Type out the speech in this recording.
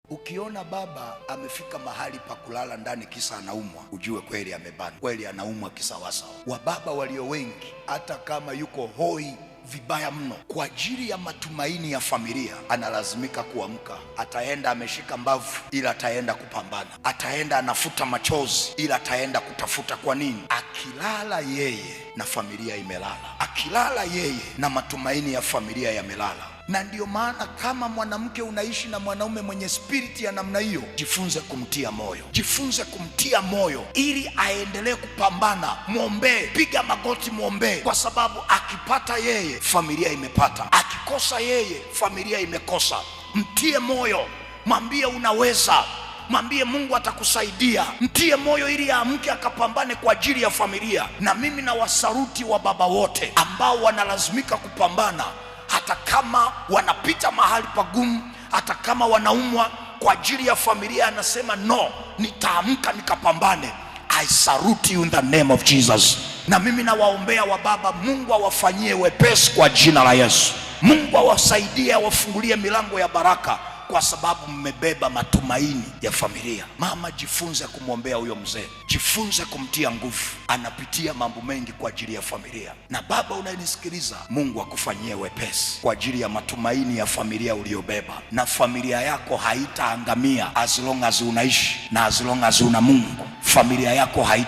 Ukiona baba amefika mahali pa kulala ndani kisa anaumwa, ujue kweli amebanwa, kweli anaumwa kisawasawa. Wababa walio wengi, hata kama yuko hoi vibaya mno, kwa ajili ya matumaini ya familia analazimika kuamka. Ataenda ameshika mbavu, ila ataenda kupambana. Ataenda anafuta machozi, ila ataenda kutafuta. Kwa nini? Akilala yeye na familia imelala, akilala yeye na matumaini ya familia yamelala. Na ndiyo maana kama mwanamke unaishi na mwanaume mwenye spiriti ya namna hiyo, jifunze kumtia moyo, jifunze kumtia moyo ili aendelee kupambana. Mwombee, piga magoti, mwombee, kwa sababu akipata yeye, familia imepata; akikosa yeye, familia imekosa. Mtie moyo, mwambie unaweza, mwambie Mungu atakusaidia. Mtie moyo ili aamke akapambane kwa ajili ya familia. Na mimi na wasaruti wa baba wote ambao wanalazimika kupambana, hata kama wanapita mahali pagumu, hata kama wanaumwa kwa ajili ya familia. Anasema no, nitaamka nikapambane. I salute you in the name of Jesus. Na mimi nawaombea wababa, Mungu awafanyie wepesi kwa jina la Yesu. Mungu awasaidie, awafungulie milango ya baraka, kwa sababu mmebeba matumaini ya familia. Mama, jifunze kumwombea huyo mzee, jifunze kumtia nguvu. Anapitia mambo mengi kwa ajili ya familia. Na baba unayenisikiliza, Mungu akufanyie wepesi kwa ajili ya matumaini ya familia uliyobeba. Na familia yako haitaangamia as long as unaishi na as long as una Mungu. Familia yako haita